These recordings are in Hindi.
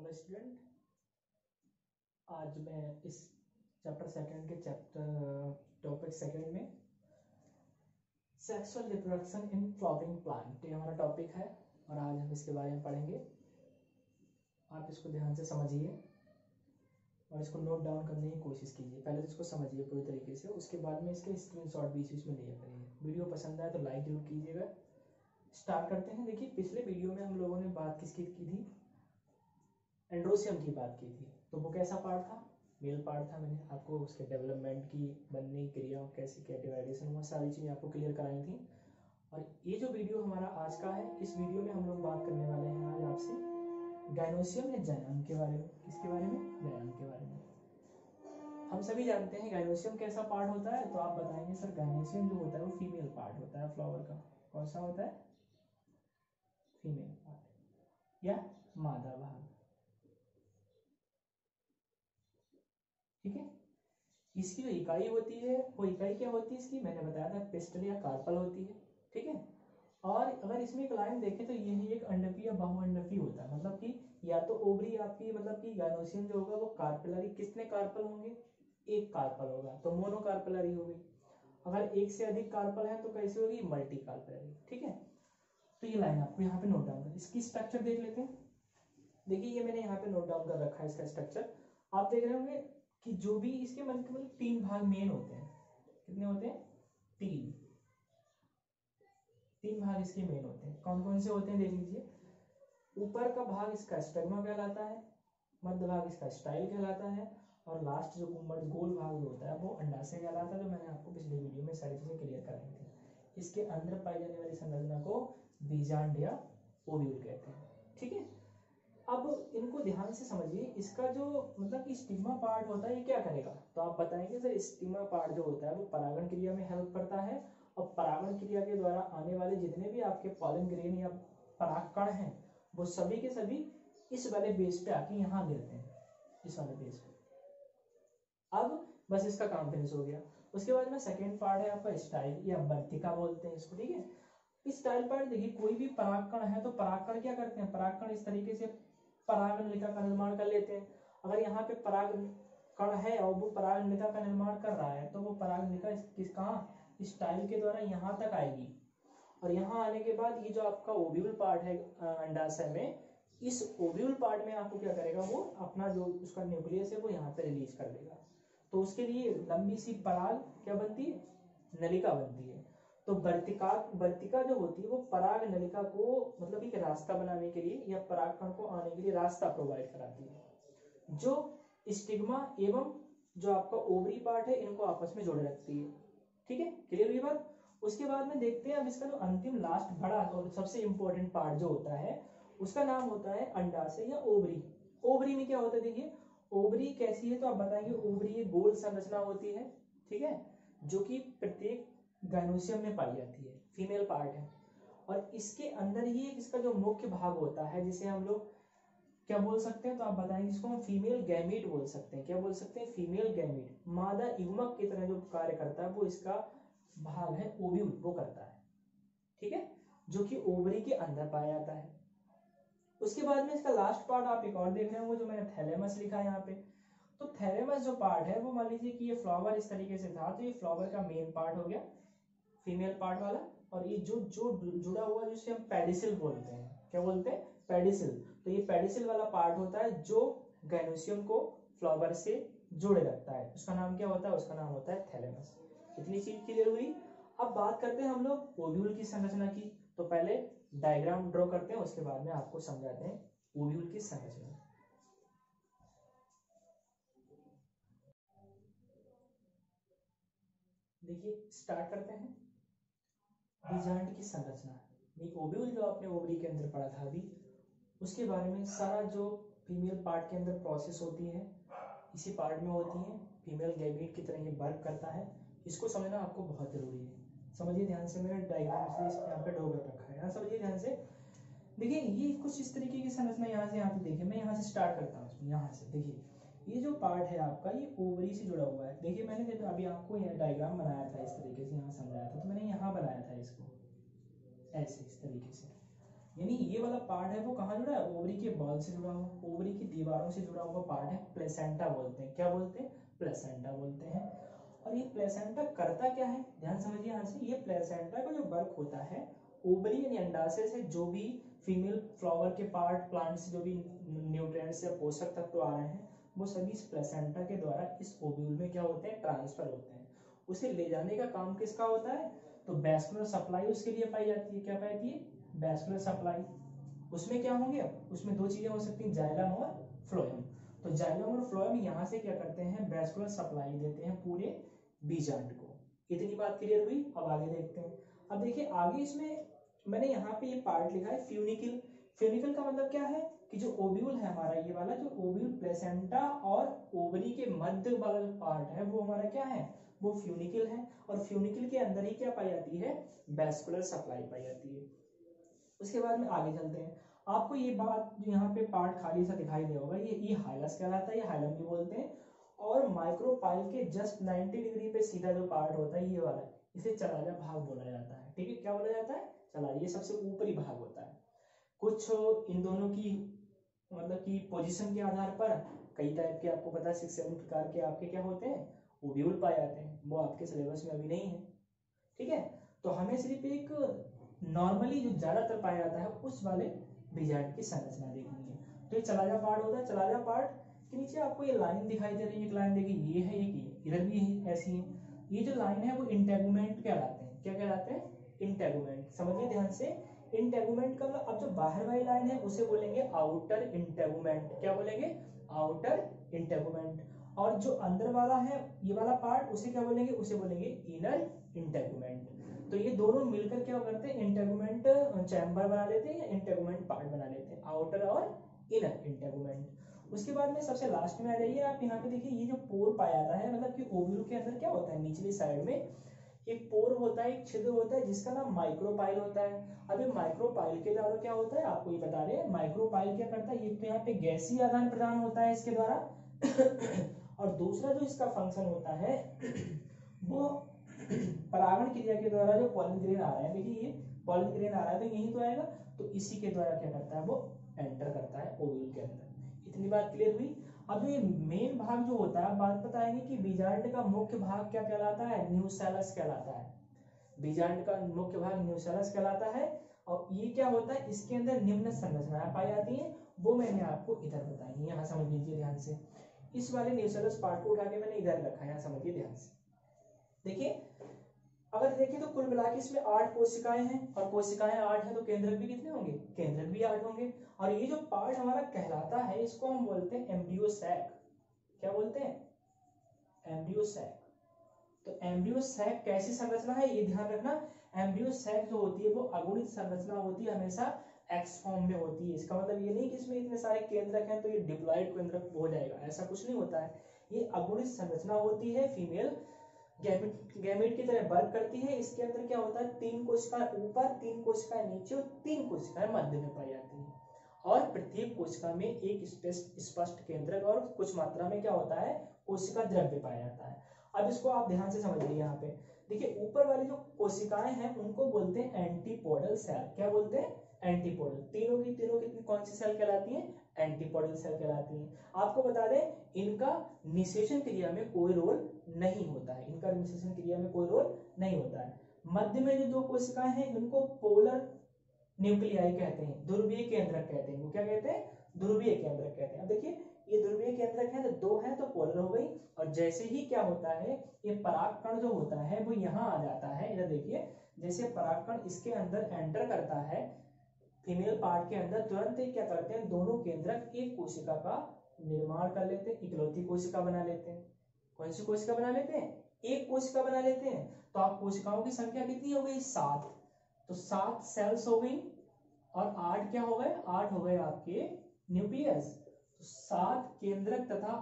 हेलो स्टूडेंट, आज मैं इस चैप्टर सेकंड के चैप्टर टॉपिक सेकंड में sexual reproduction in flowering plant ये हमारा टॉपिक है और आज हम इसके बारे में पढ़ेंगे। आप इसको ध्यान से समझिए और इसको नोट डाउन करने की कोशिश कीजिए। पहले तो इसको समझिए पूरी तरीके से, उसके बाद में इसके स्क्रीनशॉट बीच बीच में लिया करिए। वीडियो पसंद आए तो लाइक जरूर कीजिएगा। स्टार्ट करते हैं। देखिए, पिछले वीडियो में हम लोगों ने बात किसकी की थी? एंड्रोसियम की बात की थी। तो वो कैसा पार्ट था? मेल पार्ट था। मैंने आपको उसके डेवलपमेंट की, बनने की क्रिया, कैसे क्या डिवाइडेशन हुआ, सारी चीज़ें आपको क्लियर कराई थी। और ये जो वीडियो हमारा आज का है, इस वीडियो में हम लोग बात करने वाले हैं आज आपसे गाइनोसियम या जाइनम के बारे में। किसके बारे में? जाइनम के बारे में। हम सभी जानते हैं गाइनोसियम कैसा पार्ट होता है, तो आप बताएंगे सर गाइनोसियम जो होता है वो फीमेल पार्ट होता है फ्लावर का। कौन सा होता है? फीमेल पार्ट या मादा भाग। ठीक है। इसकी जो इकाई होती है वो इकाई क्या होती है इसकी? मैंने बताया था पिस्टल या कार्पल होती है। ठीक है। और अगर इसमें एक लाइन देखें तो यही एक अंडफी या बहुअंडफी होता है। मतलब कि या तो ओवरी आपकी, मतलब कि गाइनोसियम जो होगा वो कार्पेलरी। कितने कार्पल होंगे? एक कार्पल होगा तो मोनोकार्पेलरी होगी। अगर एक से अधिक कार्पल है तो कैसे होगी? Multi carpellary. ठीक है। तो ये लाइन आपको यहाँ पे नोट डाउन कर, इसकी स्ट्रक्चर देख लेते हैं। देखिए, ये मैंने यहाँ पे नोट डाउन कर रखा है इसका स्ट्रक्चर। आप देख रहे होंगे कि जो भी इसके मतलब तीन भाग मेन होते हैं। कितने होते हैं? तीन भाग इसके मेन होते हैं। कौन कौन से होते हैं देख लीजिए। ऊपर का भाग इसका स्टर्मा कहलाता है, मध्य भाग इसका स्टाइल कहलाता है, और लास्ट जो गुम्बद गोल भाग जो होता है वो अंडाशय कहलाता है। जो मैंने आपको पिछले वीडियो में सारी चीजें क्लियर कराई थी। इसके अंदर पाई जाने वाली संरचना को बीजांड या ओव्यूल कहते हैं। ठीक है। अब इनको ध्यान से समझिए। इसका जो मतलब कि स्टिग्मा पार्ट होता है ये क्या करेगा? तो आप बताएंगे सर स्टिग्मा पार्ट जो होता है वो परागण क्रिया में हेल्प करता है, और परागण क्रिया के द्वारा आने वाले जितने भी आपके पॉलन ग्रेन या परागकण हैं वो सभी के सभी इस वाले बेस पे आके यहाँ गिरते हैं, इस वाले बेस पे। अब बस इसका काम फिनिश हो गया। उसके बाद में सेकेंड पार्ट है आपका स्टाइल या वर्तिका बोलते हैं इसको। ठीक है। इस स्टाइल पार्ट देखिए, कोई भी परागकण है तो परागकण क्या करते हैं? परागकण इस तरीके से पराग नलिका का निर्माण कर लेते हैं। अगर यहाँ पे पराग कण है और वो पराग नलिका का निर्माण कर रहा है तो वो पराग नलिका किस कहाँ स्टाइल के द्वारा यहाँ तक आएगी, और यहाँ आने के बाद ये जो आपका ओव्यूल पार्ट है अंडाशय में, इस ओव्यूल पार्ट में आपको क्या करेगा? वो अपना जो उसका न्यूक्लियस है वो यहाँ पे रिलीज कर देगा। तो उसके लिए लंबी सी पराग क्या बनती है? नलिका बनती है। तो वर्तिका जो होती है वो पराग नलिका को मतलब एक रास्ता बनाने के लिए या परागकण को आने के लिए रास्ता प्रोवाइड कराती है, जो स्टिग्मा एवं जो आपका ओवरी पार्ट है इनको आपस में जोड़े रखती है। ठीक है, क्लियर हुई बात? उसके बाद में देखते हैं अब इसका जो अंतिम लास्ट बड़ा और सबसे इंपॉर्टेंट पार्ट जो होता है उसका नाम होता है अंडाशय या ओवरी। ओवरी में क्या होता है देखिए, ओवरी कैसी है तो आप बताएंगे। ओवरी एक गोल संरचना होती है, ठीक है, जो कि प्रत्येक गाइनोसियम में पाई जाती है, फीमेल पार्ट है। और इसके अंदर ही एक इसका जो मुख्य भाग होता है जिसे हम लोग क्या बोल सकते हैं? तो आप बताएंगे इसको हम फीमेल गैमीट बोल सकते हैं। क्या बोल सकते हैं? Female gamete. मादा युग्मक की तरह जो कार्य करता है वो इसका भाग है ओव्यूल, वो करता है। ठीक है, जो कि ओवरी के अंदर पाया जाता है। उसके बाद में इसका लास्ट पार्ट आप एक और देख रहे होंगे जो मैंने थैलेमस लिखा है यहाँ पे। तो थैलेमस जो पार्ट है वो मान लीजिए कि ये फ्लावर इस तरीके से था, तो ये फ्लावर का मेन पार्ट हो गया, फीमेल पार्ट वाला। और ये जो जो जुड़ा हुआ जिसे हम पेडिसिल बोलते हैं, क्या बोलते हैं? पेडिसिल। तो ये पेडिसिल वाला पार्ट होता है जो गाइनोसियम को फ्लावर से जोड़े रखता है। उसका नाम क्या होता है? उसका नाम होता है थैलेमस। इतनी चीज क्लियर हुई। अब बात करते हैं हम लोग ओव्यूल की संरचना की। तो पहले डायग्राम ड्रॉ करते हैं, उसके बाद में आपको समझाते हैं ओव्यूल की संरचना। देखिए, स्टार्ट करते हैं बीजांड की संरचना। ओव्यूल जो आपने ओवरी के अंदर पढ़ा था अभी, उसके बारे में सारा जो फीमेल पार्ट के अंदर प्रोसेस होती है इसी पार्ट में होती है। फीमेल गैमीट की तरह ये वर्क करता है। इसको समझना आपको बहुत जरूरी है। समझिए ध्यान से, मैंने डायग्राम से इस यहाँ पे ड्रॉ कर रखा है, यहाँ समझिए ध्यान से। देखिए, ये कुछ इस तरीके की संरचना यहाँ पे देखिए। मैं यहाँ से स्टार्ट करता हूँ। यहाँ से देखिए, ये जो पार्ट है आपका ये ओवरी से जुड़ा हुआ है। देखिए, मैंने जब अभी आपको यह डायग्राम बनाया था इस तरीके से, यहाँ समझाया था, तो मैंने यहाँ बनाया था इसको ऐसे, इस तरीके से। यानी ये वाला पार्ट है वो कहाँ जुड़ा है, ओवरी के बॉल से जुड़ा हुआ, ओवरी की दीवारों से जुड़ा हुआ पार्ट है, प्लेसेंटा बोलते हैं। क्या बोलते हैं, प्लेसेंटा बोलते हैं। और ये प्लेसेंटा करता क्या है, ध्यान समझिए यहाँ से, ये प्लेसेंटा का जो वर्क होता है, ओवरी यानी अंडाशय से जो भी फीमेल फ्लावर के पार्ट, प्लांट से जो भी न्यूट्रिएंट्स या पोषक तत्व आ रहे हैं, वो सभी इस प्लेसेंटा के द्वारा इस ओव्यूल में क्या होते हैं, ट्रांसफर होते हैं। उसे ले जाने का काम किसका होता है, तो वैस्कुलर सप्लाई उसके लिए पाई जाती है। क्या पाई जाती है, वैस्कुलर सप्लाई। उसमें क्या होंगे, उसमें दो चीजें हो सकती हैं, जाइलम और फ्लोएम। तो जाइलम और फ्लोएम यहाँ से क्या करते हैं, वैस्कुलर सप्लाई देते हैं पूरे बीजांड को। इतनी बात क्लियर हुई। अब आगे देखते हैं। अब देखिए आगे इसमें मैंने यहाँ पे ये पार्ट लिखा है फ्यूनिकल। फ्यूनिकल का मतलब क्या है कि जो ओव्यूल है हमारा, ये वाला जो ओव्यूल प्लेसेंटा और ओवरी के मध्य वाला जो पार्ट है वो हमारा क्या है, वो फ्यूनिकल है। और फ्यूनिकल के अंदर ही क्या पाई जाती है, वैस्कुलर सप्लाई पाई जाती है। उसके बाद में आगे चलते हैं। आपको ये बात जो यहाँ पे पार्ट खाली सा दिखाई दे होगा, ये हाइलस कहलाता है, ये हाइलम भी बोलते हैं। और माइक्रोपाइल के जस्ट 90 डिग्री पे सीधा जो पार्ट होता है ये वाला, इसे चलाजा भाग बोला जाता है। ठीक है, क्या बोला जाता है, चलाजा। ये सबसे ऊपरी भाग होता है। कुछ इन दोनों की मतलब कि पोजीशन के आधार पर कई टाइप के, आपको पता है 6-7 प्रकार के आपके क्या होते हैं, ओव्यूल पाए जाते हैं। वो आपके सिलेबस में अभी नहीं है। ठीक है, तो हमें सिर्फ एक नॉर्मली जो ज्यादातर पाया जाता है उस वाले बीजांड की संरचना देखनी है। तो ये चलाजा पार्ट होता है। चलाजा पार्ट के नीचे आपको ये लाइन दिखाई दे रही है, एक लाइन देखिए, ये है, एक ये इधर भी है, ऐसी है। ये जो लाइन है वो इंटेगुमेंट कहलाते हैं। क्या कहलाते हैं, इंटेगुमेंट। समझिए ध्यान से, इंटेगुमेंट का मतलब, अब जो बाहर वाली लाइन है उसे बोलेंगे आउटर इंटेगुमेंट। क्या बोलेंगे, आउटर इंटेगुमेंट। और जो अंदर वाला है ये वाला पार्ट, उसे क्या बोलेंगे, उसे बोलेंगे इनर इंटेगुमेंट। तो ये दोनों मिलकर क्या करते हैं, इंटेगुमेंट चैम्बर बना लेते हैं या इंटेगुमेंट पार्ट बना लेते हैं, आउटर और इनर इंटेगुमेंट। उसके बाद में सबसे लास्ट में आ जाइए आप, यहाँ पे देखिए ये जो पोर पाया जाता है, मतलब कि ओव्यूल के अंदर क्या होता है, निचली साइड में एक पोर होता है, एक छिद्र होता है जिसका नाम माइक्रोपाइल होता है। अब ये माइक्रोपाइल के द्वारा क्या होता है, आपको ये बता रहे हैं, माइक्रोपाइल क्या करता है, ये तो यहाँ पे गैसीय आदान प्रदान होता है इसके द्वारा और दूसरा जो इसका फंक्शन होता है वो परागण क्रिया के द्वारा जो पॉलन ग्रेन आ रहे हैं, देखिए ये पॉलन ग्रेन आ रहा है तो यही तो आएगा, तो इसी के द्वारा क्या करता है, वो एंटर करता है ओव्यूल के अंदर। इतनी बात क्लियर हुई। अब ये मेन भाग जो होता है, बात बताएंगे कि बीजांड का मुख्य भाग क्या कहलाता है, न्यूसेलस कहलाता है। बीजांड का मुख्य भाग न्यूसेलस कहलाता है। और ये क्या होता है, इसके अंदर निम्न संरचनाएं पाई जाती हैं, वो मैंने आपको इधर बताई है। यहाँ समझ लीजिए ध्यान से, इस वाले न्यूसेलस पार्ट को उठा के मैंने इधर रखा है, यहाँ समझिए ध्यान से। देखिए अगर देखें तो कुल मिला के इसमें 8 कोशिकाएं हैं, और कोशिकाएं 8 हैं तो केंद्रक भी कितने होंगे, केंद्रक भी 8 होंगे। और ये जो पार्ट हमारा कहलाता है इसको हम बोलते हैं एम्ब्रियो सैक। क्या बोलते हैं, एम्ब्रियो सैक। तो एम्ब्रियो सैक कैसी संरचना है ये ध्यान रखना। एम्ब्रियो सैक जो होती है वो अगुणित संरचना होती है, हमेशा एक्स फॉर्म में होती है। इसका मतलब ये नहीं कि इसमें इतने सारे केंद्रक हैं तो ये डिप्लॉइड केंद्रक हो जाएगा, ऐसा कुछ नहीं होता है। ये अगुणित संरचना होती है, फीमेल गैमेट की तरह वर्क करती है। इसके अंदर क्या होता है, 3 कोशिकाएं ऊपर, 3 कोशिकाएं नीचे और 3 कोशिकाएं मध्य में पाई जाती हैं। और प्रत्येक कोशिका में एक स्पष्ट केंद्रक और कुछ मात्रा में क्या होता है, कोशिका द्रव्य पाया जाता है। अब इसको आप ध्यान से समझिए। यहाँ पे देखिए ऊपर वाली जो कोशिकाएं हैं उनको बोलते हैं एंटीपोडल सेल। क्या बोलते हैं, एंटीपोडल। तीनों की कौन सी सेल कहलाती है, एंटीपोडल सेल कहलाती है। आपको बता दें इनका निषेचन क्रिया में कोई रोल नहीं होता है, इनका निषेचन क्रिया में कोई रोल नहीं होता है। मध्य में जो 2 कोशिकाएं हैं इनको पोलर न्यूक्लियाई कहते हैं, ध्रुवीय केंद्रक कहते हैं। वो क्या कहते हैं, ध्रुवीय केंद्रक कहते हैं। अब देखिए ये ध्रुवीय केंद्रक है तो 2 है तो पोलर हो गई। और जैसे ही क्या होता है, ये परागकण जो होता है वो यहाँ आ जाता है, इधर देखिए, जैसे परागकण इसके अंदर एंटर करता है फीमेल पार्ट के अंदर, तुरंत ही क्या करते हैं, दोनों केंद्रक एक कोशिका का निर्माण कर लेते हैं, इकलौती कोशिका बना लेते हैं। कौन सी कोशिका बना लेते हैं, एक कोशिका बना लेते हैं। तो आप कोशिकाओं की संख्या कितनी हो गई, 7। तो 7 सेल्स हो गई और 8 क्या हो गए, 8 हो गए आपके न्यूक्लियस। तो 7 केंद्रक तथा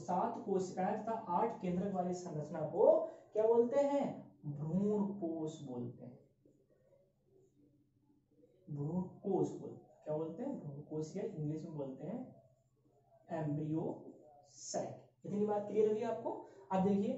7 कोशिकाएं तथा 8 केंद्रक वाली संरचना को क्या बोलते हैं, भ्रूण कोश बोलते हैं। भ्रूण कोश बोलते हैं, क्या बोलते हैं, भ्रूण कोश, या इंग्लिश में बोलते हैं एम्ब्रियो सैक। इतनी बात क्लियर हुई आपको। अब देखिए,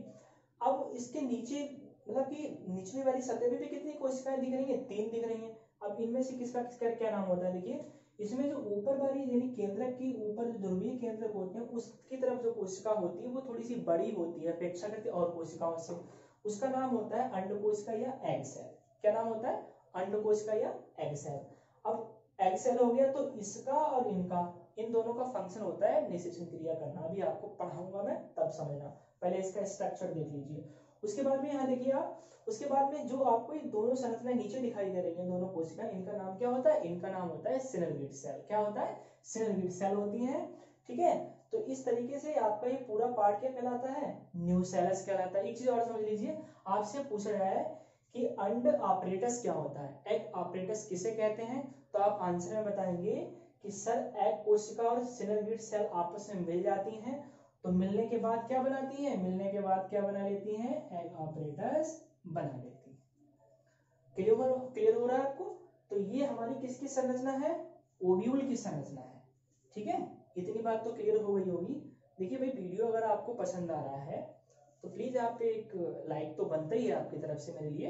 अब इसके नीचे मतलब कि निचली वाली सतह पे भी कितनी कोशिकाएं दिख रही हैं, 3 दिख रही हैं। अब इनमें से किसका किसका क्या नाम होता है, देखिए इसमें जो ऊपर वाली यानी केंद्रक की ऊपर जो ध्रुवीय केंद्रक होते हैं उसकी तरफ जो कोशिका होती है वो थोड़ी सी बड़ी होती है अपेक्षाकृत और कोशिकाओं से, उसका नाम होता है अंडकोशिका या एग सेल। क्या नाम होता है, अंडकोशिका या एग सेल। अब एग सेल हो गया तो इसका और इनका, इन दोनों का फंक्शन होता है निषेचन क्रिया करना। अभी आपको पढ़ाऊंगा मैं तब समझना, पहले इसका स्ट्रक्चर देख लीजिए। उसके बाद में यहाँ देखिए आप, उसके बाद में जो आपको ये दोनों संरचनाएं नीचे दिखाई दे रही हैं दोनों कोशिका, इनका नाम क्या होता है, इनका नाम होता है सिनर्गिड सेल। क्या होता है, सिनर्गिड सेल होती है। ठीक है, तो इस तरीके से आपका ये पूरा पार्ट क्या कहलाता है, न्यूसेलस कहलाता है। एक चीज और समझ लीजिए, आपसे पूछा गया है कि अंड ऑपरेटस क्या होता है, एग ऑपरेटस किसे कहते हैं, तो आप आंसर में बताएंगे कि सर एग कोशिका और सिनर्गिड सेल आपस में मिल जाती हैं, तो मिलने के बाद क्या बनाती है, मिलने के बाद क्या बना लेती हैं, एग ऑपरेटस बना लेती है। क्लियर हो रहा है आपको। तो ये हमारी किसकी संरचना है, ओव्यूल की संरचना है। ठीक है, इतनी बात तो क्लियर हो गई होगी। देखिए भाई वीडियो अगर आपको पसंद आ रहा है तो प्लीज आप एक लाइक तो बनता ही है आपकी तरफ से मेरे लिए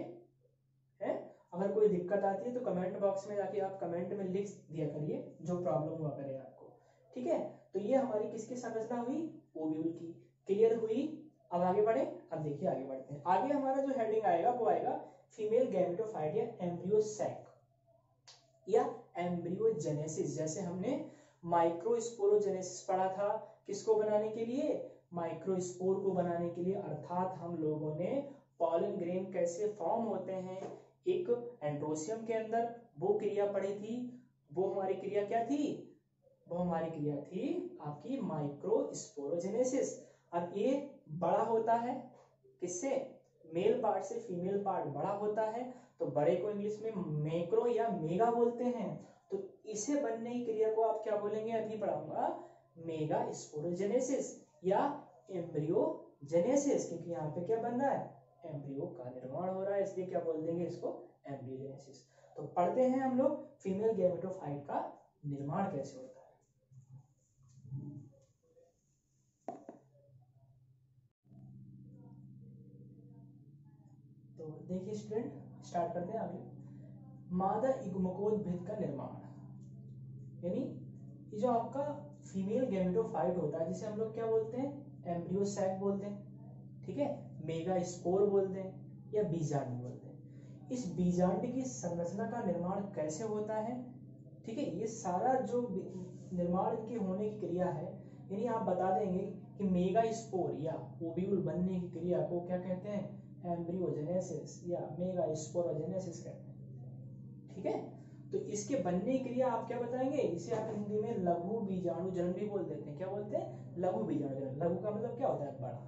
है। अगर कोई दिक्कत आती है तो कमेंट बॉक्स में जाके आप कमेंट में लिख दिया करिए जो प्रॉब्लम हुआ करे आपको। ठीक है, तो ये हमारी किसकी संरचना हुई, ओव्यूल की। क्लियर हुई। अब आगे बढ़े, अब देखिए आगे बढ़ते हैं। आगे हमारा जो हेडिंग आएगा वो आएगा फीमेल गैमेटोफाइट या एम्ब्रियो सैक या एम्ब्रियोजेनेसिस। जैसे हमने माइक्रोस्पोरोजेनेसिस पढ़ा था, किसको बनाने के लिए, माइक्रोस्पोर को बनाने के लिए, अर्थात हम लोगों ने पॉलन ग्रेन कैसे फॉर्म होते हैं एक एंड्रोसियम के अंदर, वो क्रिया पढ़ी थी। वो हमारी क्रिया क्या थी, वो हमारी क्रिया थी आपकी माइक्रोस्पोरोजेनेसिस। अब ये बड़ा होता है किससे, मेल पार्ट से फीमेल पार्ट बड़ा होता है, तो बड़े को इंग्लिश में मैक्रो या मेगा बोलते हैं। तो इसे बनने की क्रिया को आप क्या बोलेंगे, अभी पढ़ाऊंगा मेगा स्पोरोजेनेसिस या एम्ब्रियोजेनेसिस, क्योंकि यहाँ पे क्या बन रहा है, एम्ब्रियो का निर्माण हो रहा है, इसलिए क्या बोल देंगे इसको, एम्ब्रियोजेनेसिस। तो पढ़ते हैं हम लोग फीमेल गैमेटोफाइट का निर्माण कैसे होता है। तो देखिए स्टूडेंट, स्टार्ट करते हैं आगे। मादा युग्मकोद्भिद का निर्माण, यानी ये जो आपका फीमेल गैमेटोफाइट होता है जिसे हम लोग क्या बोलते हैं, एम्ब्रियो सैक बोलते हैं। ठीक है, मेगा स्पोर बोलते हैं या बीजांड बोलते हैं। इस बीजांड की संरचना का निर्माण कैसे होता है, ठीक है, ये सारा जो निर्माण के होने की क्रिया है, यानी आप बता देंगे कि मेगा स्पोर या ओव्यूल बनने की क्रिया को क्या कहते हैं, एम्ब्रियोजेनेसिस या मेगा स्पोरोजेनेसिस कहते हैं। ठीक है, तो इसके बनने की क्रिया आप क्या बताएंगे, इसे आप हिंदी में लघु बीजाणु जनन भी बोल देते हैं। क्या बोलते हैं, लघु बीजाणु जनन। लघु का मतलब क्या होता है, बड़ा।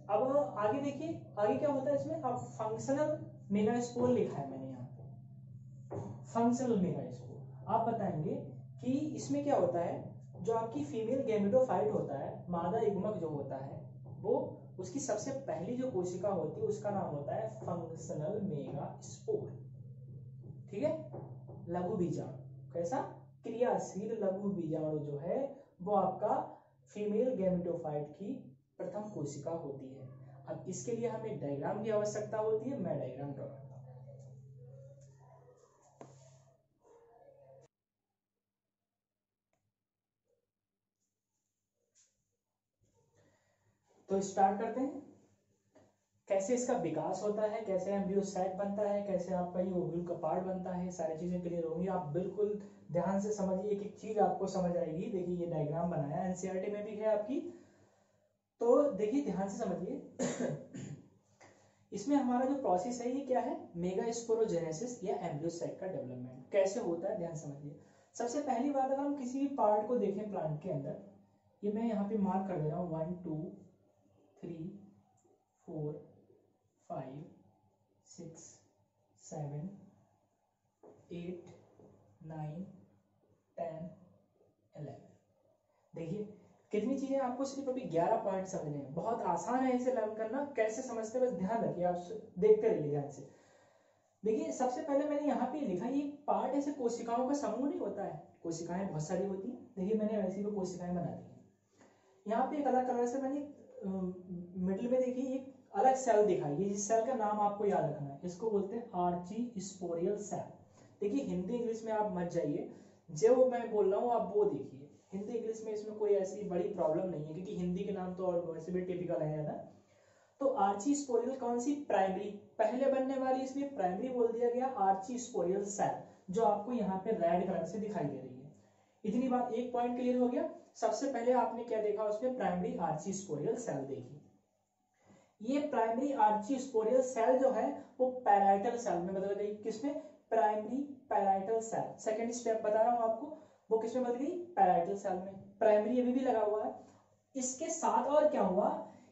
अब आगे देखिए, आगे क्या होता है इसमें, अब फंक्शनल मेगास्पोर लिखा है मैंने यहाँ पे, फंक्शनल मेगास्पोर। आप बताएंगे कि इसमें क्या होता है, जो आपकी फीमेल गैमेटोफाइट होता है, मादा युग्मक जो होता है, वो उसकी सबसे पहली जो कोशिका होती है उसका नाम होता है फंक्शनल मेगास्पोर। ठीक है, लघु बीजाणु। कैसा, क्रियाशील लघु बीजाणु जो है वो आपका फीमेल गैमेटोफाइट की प्रथम कोशिका होती है। अब इसके लिए हमें डायग्राम की आवश्यकता होती है, मैं डायग्राम ड्रॉ करता हूं। तो स्टार्ट करते हैं, कैसे इसका विकास होता है, कैसे एम्ब्रियो सैक बनता है, कैसे आपका ये ओव्यूल का पार्ट बनता है, सारी चीजें क्लियर होंगी। आप बिल्कुल ध्यान से समझिए, एक एक चीज आपको समझ आएगी। देखिए ये डायग्राम बनाया एनसीईआरटी में भी है आपकी, तो देखिए ध्यान से समझिए। इसमें हमारा जो प्रोसेस है ये क्या है, मेगा स्पोरोजेनेसिस या एम्ब्रियो सैक का डेवलपमेंट कैसे होता है, ध्यान समझिए। सबसे पहली बात, अगर हम किसी भी पार्ट को देखें प्लांट के अंदर, ये मैं यहाँ पे मार्क कर दे रहा हूँ 1 2 3 4 5 6 7 8 9 10 11। देखिए कितनी चीजें आपको सिर्फ अभी 11 पॉइंट समझने हैं, बहुत आसान है इसे लर्न करना। कैसे समझते हैं बस ध्यान रखिए, आप देखते रहिए ध्यान से। देखिए सबसे पहले मैंने यहाँ पे लिखा, ये पार्ट ऐसे कोशिकाओं का समूह नहीं होता है, कोशिकाएं बहुत सारी होती हैं। देखिए मैंने वैसी भी कोशिकाएं बना दी हैं। यहाँ पे एक अलग कलर से मैंने मिडिल में देखिए एक अलग सेल दिखाई। जिस सेल का नाम आपको याद रखना है, इसको बोलते हैं आर्चीस्पोरियल सेल। देखिए हिंदी इंग्लिश में आप मत जाइए, जो मैं बोल रहा हूँ आप वो देखिए। हिंदी इंग्लिश में इसमें कोई ऐसी बड़ी प्रॉब्लम नहीं है, क्योंकि हिंदी के नाम तो और वैसे भी टिपिकल है ज्यादा। तो आर्चीस्पोरियल कौन सी, प्राइमरी, पहले बनने वाली, इसलिए प्राइमरी बोल दिया गया। आर्चीस्पोरियल सेल जो आपको यहाँ पे रेड कलर से दिखाई दे रही है। इतनी बात, एक पॉइंट क्लियर हो गया। सबसे पहले आपने क्या देखा, उसमें प्राइमरी आर्चीस्पोरियल सेल देखी। ये प्राइमरी आर्चीस्पोरियल सेल जो है वो पैराइटल सेल में बदल गई। किसमें, primary parietal cell. Second step बता रहा हूं आपको, वो किसमें बदल गई, पैराइटल सेल में। प्राइमरी अभी भी लगा हुआ है। इसके साथ और क्या हुआ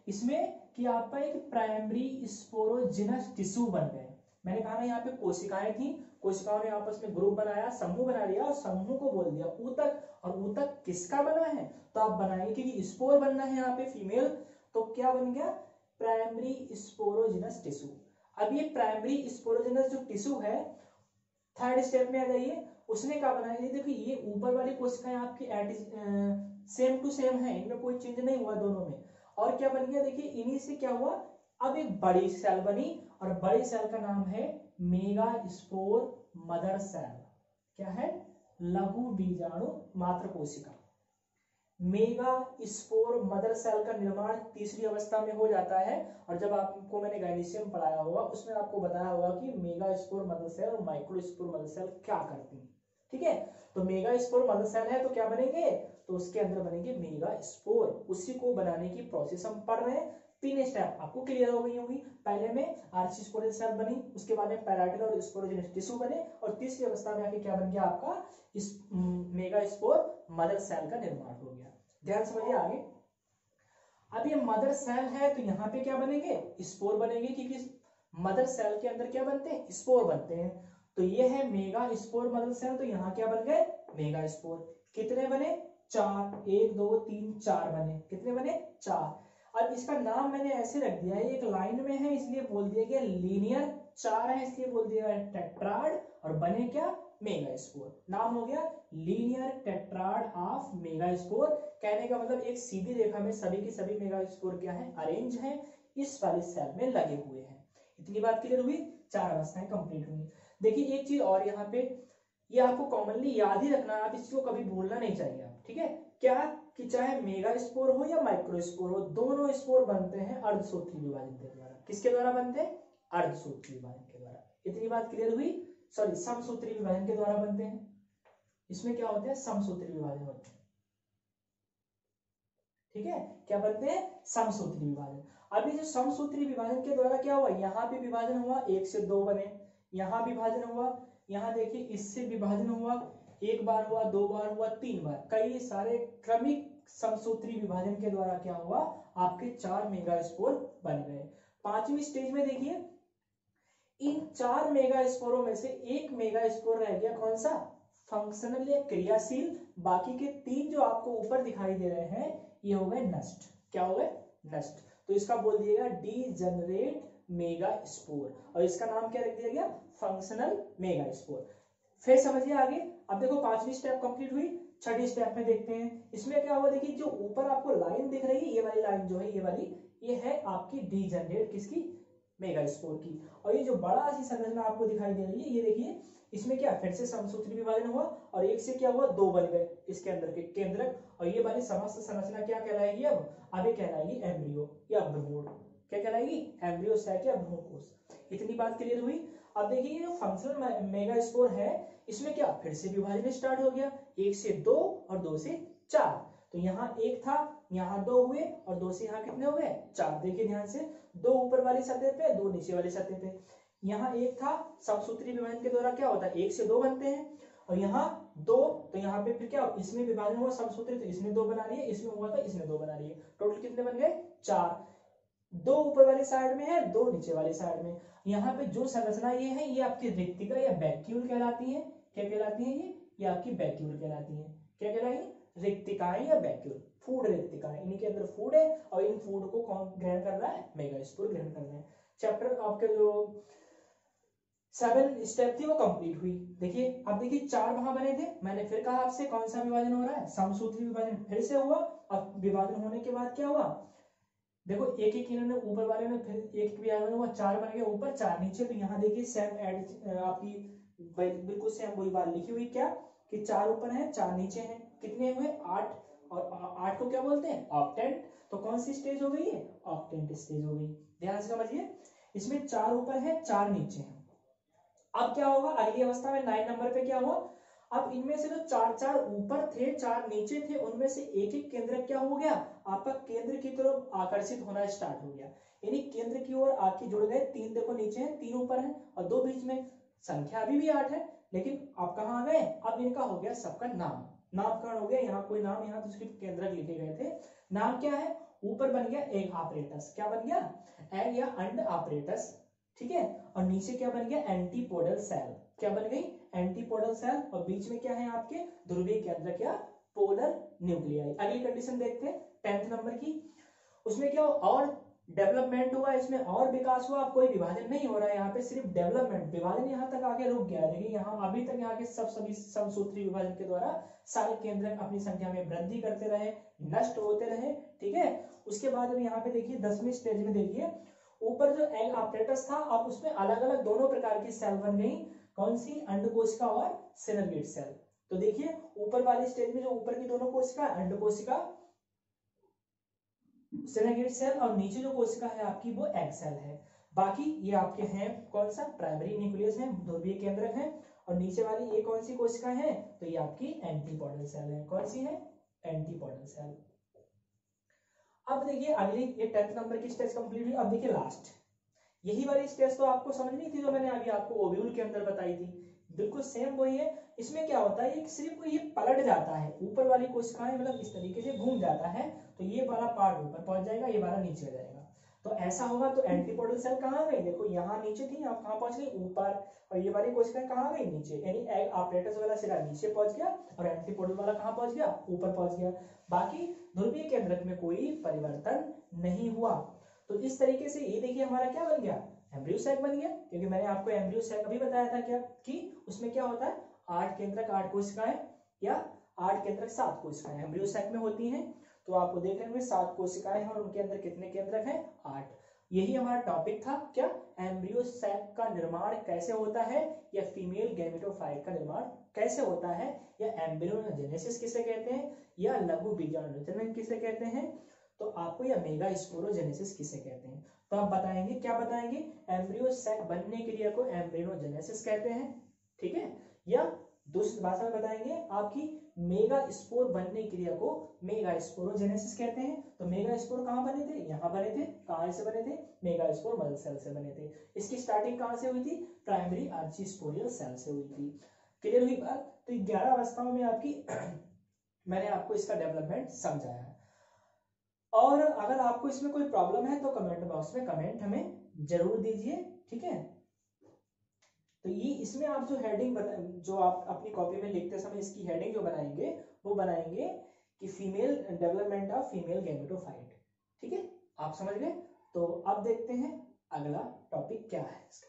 इसमें कि आपका एक प्राइमरी स्पोरोजिनस टिश्यू बन गए। मैंने कहा ना यहाँ पे कोशिकाएं थी, कोशिकाओं ने आपस में ग्रुप बनाया, समूह बना लिया, और समूह को बोल दिया ऊतक। और ऊतक किसका बना है, तो आप बनाएंगे, क्योंकि स्पोर बनना है यहाँ पे फीमेल, तो क्या बन गया, प्राइमरी स्पोरोजिनस टिश्यू। अब ये प्राइमरी स्पोरोजिनस जो टिश्यू है, थर्ड स्टेप में आ जाइए, उसने क्या बनाया, ये देखिए ये ऊपर वाली कोशिकाएं आपकी सेम टू सेम है, इनमें कोई चेंज नहीं हुआ दोनों में। और क्या बन गया, देखिए इन्हीं से क्या हुआ, अब एक बड़ी सेल बनी, और बड़ी सेल का नाम है मेगा स्पोर मदर सेल। क्या है, लघु बीजाणु मात्र कोशिका। मेगा स्पोर मदर सेल का निर्माण तीसरी अवस्था में हो जाता है। और जब आपको मैंने गायनीशियम पढ़ाया होगा, उसमें आपको बताया होगा कि मेगा स्पोर मदर सेल और माइक्रो स्पोर मदर सेल क्या करती हैं। ठीक है, तो मेगा स्पोर मदर सेल है तो क्या बनेंगे, तो उसके अंदर बनेंगे मेगा स्पोर। उसी को बनाने की प्रोसेस हम पढ़ रहे हैं। 3 स्टेप आपको क्लियर हो गई होगी। पहले में आर्चीस्पोरियल सेल बनी, उसके बाद में पैराइटल और स्पोरोजिनस टिश्यू बने, और तीसरी अवस्था में आके क्या बन गया, आपका इस मेगा स्पोर मदर सेल का निर्माण हो गया। ध्यान समझिए आगे। अब ये मदर सेल है तो यहाँ पे क्या बनेंगे, स्पोर बनेंगे, क्योंकि मदर सेल के अंदर क्या बनते हैं, स्पोर बनते हैं। तो ये है मेगा स्पोर मदर सेल, तो यहाँ क्या बन गए, मेगा स्पोर। कितने बने, 4, 1 2 3 4 बने। कितने बने, 4। अब इसका नाम मैंने ऐसे रख दिया है, एक लाइन में है इसलिए बोल दिया गया लीनियर, 4 है इसलिए बोल दिया गया टेट्राड, और बने क्या, मेगा स्पोर। नाम हो गया linear tetrad of mega spore. कहने का मतलब एक सीधी रेखा में सभी की सभी मेगा स्पोर क्या है, अरेंज है, इस वाली सेल में लगे हुए हैं। इतनी बात क्लियर हुई, 4 अवस्थाएं कंप्लीट हुई। देखिए एक चीज और यहाँ पे, ये आपको कॉमनली याद ही रखना, आप इसको कभी भूलना नहीं चाहिए आप, ठीक है। क्या कि चाहे मेगा स्पोर हो या माइक्रो स्पोर हो, दोनों स्पोर बनते हैं अर्धसूत्री विभाजन के द्वारा। किसके द्वारा बनते हैं, अर्धसूत्री विभाजन के द्वारा। इतनी बात क्लियर हुई, सॉरी समसूत्री विभाजन के द्वारा बनते हैं। इसमें क्या होते हैं, समसूत्री विभाजन होते हैं। ठीक है, क्या बनते हैं, समसूत्री विभाजन। अभी जो समसूत्री विभाजन के द्वारा क्या हुआ, यहाँ पे विभाजन हुआ, 1 से 2 बने, यहाँ विभाजन हुआ, यहाँ देखिए इससे विभाजन हुआ, 1 बार हुआ, 2 बार हुआ, 3 बार, कई सारे क्रमिक समसूत्री विभाजन के द्वारा क्या हुआ, आपके 4 मेगा स्पोर बन गए। 5वीं स्टेज में देखिए, इन 4 मेगा स्पोरों में से एक मेगा स्पोर रह गया, कौन सा, फंक्शनल या क्रियाशील। बाकी के 3 जो आपको ऊपर दिखाई दे रहे हैं ये हो गए नष्ट। क्या हो गए, नष्ट। तो इसका बोल दिएगा डीजनरेट मेगा स्पोर, और इसका नाम क्या रख दिया गया, फंक्शनल मेगा स्पोर। फिर समझिए आगे। अब देखो 5वीं स्टेप कंप्लीट हुई, 6ठी स्टेप में देखते हैं। इसमें क्या हुआ, देखिए जो ऊपर आपको लाइन दिख रही है, ये वाली लाइन जो है, ये वाली, ये है आपकी डीजनरेट किसकी, मेगा स्पोर की। और ये जो बड़ा सी संरचना आपको दिखाई दे रही है, ये देखिए इसमें क्या, फिर से समसूत्री विभाजन हुआ, और 1 से क्या हुआ, 2 बन गए इसके अंदर के केंद्रक। और ये वाली समस्त संरचना क्या कहलाएगी, अब ये कहलाएगी एम्ब्रियो या भ्रूण। क्या कहलाएगी, एम्ब्रियो सैक या भ्रूण कोश। इतनी बात क्लियर हुई। अब देखिए ये जो फंक्शनल मेगा स्पोर है, इसमें क्या, फिर से विभाजन स्टार्ट हो गया, 1 से 2 और 2 से 4। तो यहाँ 1 था, यहाँ 2 हुए, और 2 से यहाँ कितने हो गए, 4। देखिए ध्यान से, 2 ऊपर वाली सतह पे, 2 नीचे वाली सतह पे। यहाँ 1 था, समसूत्री विभाजन के द्वारा क्या होता है, 1 से 2 बनते हैं, और यहाँ 2, तो यहाँ पे फिर क्या, इसमें विभाजन हुआ समसूत्री, तो इसने 2 बना लिए, इसमें हुआ था इसने 2 बना लिए, टोटल कितने बन गए, 4। 2 ऊपर वाली साइड में है, 2 नीचे वाली साइड में। यहाँ पे जो संरचना ये है, ये आपकी रिक्तिका या वैक्यूल कहलाती है। क्या कहलाती है, ये आपकी वैक्यूल कहलाती है। क्या कहलाएगी, रिक्तिकाएं या वैक्यूल, फूड रिक्तिकाएं, इनके अंदर फूड है, और इन फूड को कौन ग्रहण कर रहा है, मेगा स्पोर ग्रहण कर रहे हैं। चैप्टर आपके जो 7 स्टेप थी वो कंप्लीट हुई। देखिए अब देखिए 4 वहां बने थे, मैंने फिर कहा आपसे कौन सा विभाजन हो रहा है, समसूत्री विभाजन फिर से हुआ। अब विभाजन होने के बाद क्या हुआ, देखो एक एक इन्होंने ऊपर वाले ने फिर एक भी आया, वो 4 बन गया ऊपर 4 नीचे। तो यहाँ देखिए सेम एड आपकी बिल्कुल सेम वही बात लिखी हुई, क्या कि 4 ऊपर है 4 नीचे है, कितने हुए 8, और 8 को क्या बोलते हैं ऑक्टेंट। तो कौन सी स्टेज हो गई है, ऑक्टेंट स्टेज हो गई। ध्यान से समझिए, इसमें 4 ऊपर है 4 नीचे है। अब क्या होगा अगली अवस्था में 9 नंबर पे क्या हुआ, अब इनमें से जो 4 ऊपर थे 4 नीचे थे, उनमें से एक एक केंद्र क्या हो गया, आपका केंद्र की तरफ आकर्षित होना स्टार्ट हो गया, यानी केंद्र की ओर आके जुड़ गए। 3 देखो नीचे है, 3 ऊपर है और 2 बीच में। संख्या अभी भी 8 है, लेकिन आप कहाँ आ गए, अब इनका हो गया सबका नाम, नामकरण हो गया। यहाँ कोई नाम, यहाँ तो सिर्फ केंद्रक लिखे गए थे। नाम क्या है, ऊपर बन गया एग ऑपरेटस, क्या बन गया, एग या अंड ऑपरेटस, ठीक है। और नीचे क्या बन गया, एंटीपोडल सेल, क्या बन गई, एंटीपोडल सेल। और बीच में क्या है आपके ध्रुवीय केंद्रक या पोलर न्यूक्लियाई। अगली कंडीशन देखते हैं 10th नंबर की, उसमें क्या और डेवलपमेंट हुआ, इसमें और विकास हुआ। अब कोई विभाजन नहीं हो रहा है यहाँ पे, सिर्फ डेवलपमेंट, विभाजन यहाँ तक आगे रुक गया। देखिए यहाँ अभी तक यहाँ के सभी समसूत्री विभाजन के द्वारा सारे केंद्रक अपनी संख्या में वृद्धि करते रहे, नष्ट होते रहे, ठीक है। उसके बाद अब यहाँ पे देखिए 10वीं स्टेज में देखिए, ऊपर जो एग ऑपरेटस था, अब उसमें अलग अलग दोनों प्रकार की सेल बन गई। कौन सी, अंडकोशिका और सिनर्गेट सेल। तो देखिए ऊपर वाली स्टेज में जो ऊपर की दोनों कोशिका, अंडकोशिका सिनर्गेट सेल, और नीचे जो कोशिका है आपकी वो एग सेल है। बाकी ये आपके हैं कौन सा, प्राइमरी न्यूक्लियस है, ध्रुवीय केंद्रक है। और नीचे वाली ये कौन सी कोशिका है, तो ये आपकी एंटीपोडल सेल है। कौन सी है, एंटीपोडल सेल। अब देखिए अगली, ये 10th नंबर की स्टेज कंप्लीट हुई। अब देखिए लास्ट, यही वाली स्टेज तो आपको समझनी थी जो मैंने अभी आपको ओव्यूल के अंदर बताई थी, बिल्कुल सेम वही है। इसमें क्या होता है, सिर्फ ये पलट जाता है, ऊपर वाली कोशिकाएं मतलब इस तरीके से घूम जाता है, तो ये वाला पार्ट ऊपर पहुंच जाएगा, ये वाला नीचे आ जाएगा। तो ऐसा होगा। तो एंटीपोडल सेल कहाँ गई, देखो यहाँ नीचे थी, आप कहाँ पहुंच गई ऊपर, और ये वाली कोशिकाएं कहाँ गई नीचे, यानी एग ऑपरेटस वाला सिरा नीचे पहुंच गया और एंटीपोडल वाला कहाँ पहुंच गया, ऊपर पहुंच गया। बाकी ध्रुवीय केंद्रक में कोई परिवर्तन नहीं हुआ। तो इस तरीके से ये देखिए हमारा क्या बन गया, एम्ब्रियो सैक बन गया। क्योंकि मैंने आपको एम्ब्रियो सैक अभी बताया था क्या, कि उसमें क्या होता है 8 केंद्रक 8 कोशिकाएं, या 8 केंद्रक 7 कोशिकाएं एम्ब्रियो सैक में होती हैं। तो आपको देख लेंगे 7 कोशिकाएं हैं और उनके अंदर कितने केंद्रक हैं, 8। यही हमारा टॉपिक था क्या, एम्ब्रियो सैक का निर्माण कैसे होता है, या फीमेल गैमेटोफाइट का निर्माण कैसे होता है, या एम्ब्रियोजेनेसिस किसे कहते हैं, या लघु बीजाणुजनन किसे कहते हैं, तो आपको या मेगा स्पोरोजेनेसिस किसे कहते हैं। तो आप बताएंगे, क्या बताएंगे, एम्ब्रियो सैक बनने की क्रिया को एम्ब्रियोजेनेसिस कहते हैं, ठीक है। या दूसरी भाषा में बताएंगे आपकी मेगा स्पोर बनने की क्रिया को मेगा स्पोरोजेनेसिस कहते हैं। तो मेगा स्पोर कहाँ बने थे, यहाँ बने थे। कहाँ से बने थे, मेगा स्पोर मदर सेल से बने थे। इसकी स्टार्टिंग कहाँ से हुई थी, प्राइमरी आर्चिस्पोरियल सेल से हुई थी। क्लियर हुई बात। तो 11 अवस्थाओं में आपकी मैंने आपको इसका डेवलपमेंट समझाया है। और अगर आपको इसमें कोई प्रॉब्लम है तो कमेंट बॉक्स में कमेंट हमें जरूर दीजिए, ठीक है। तो ये इसमें आप जो हेडिंग जो आप अपनी कॉपी में लिखते समय इसकी हेडिंग जो बनाएंगे, वो बनाएंगे कि female development of female gametophyte, ठीक है। आप समझ गए। तो अब देखते हैं अगला टॉपिक क्या है इसका।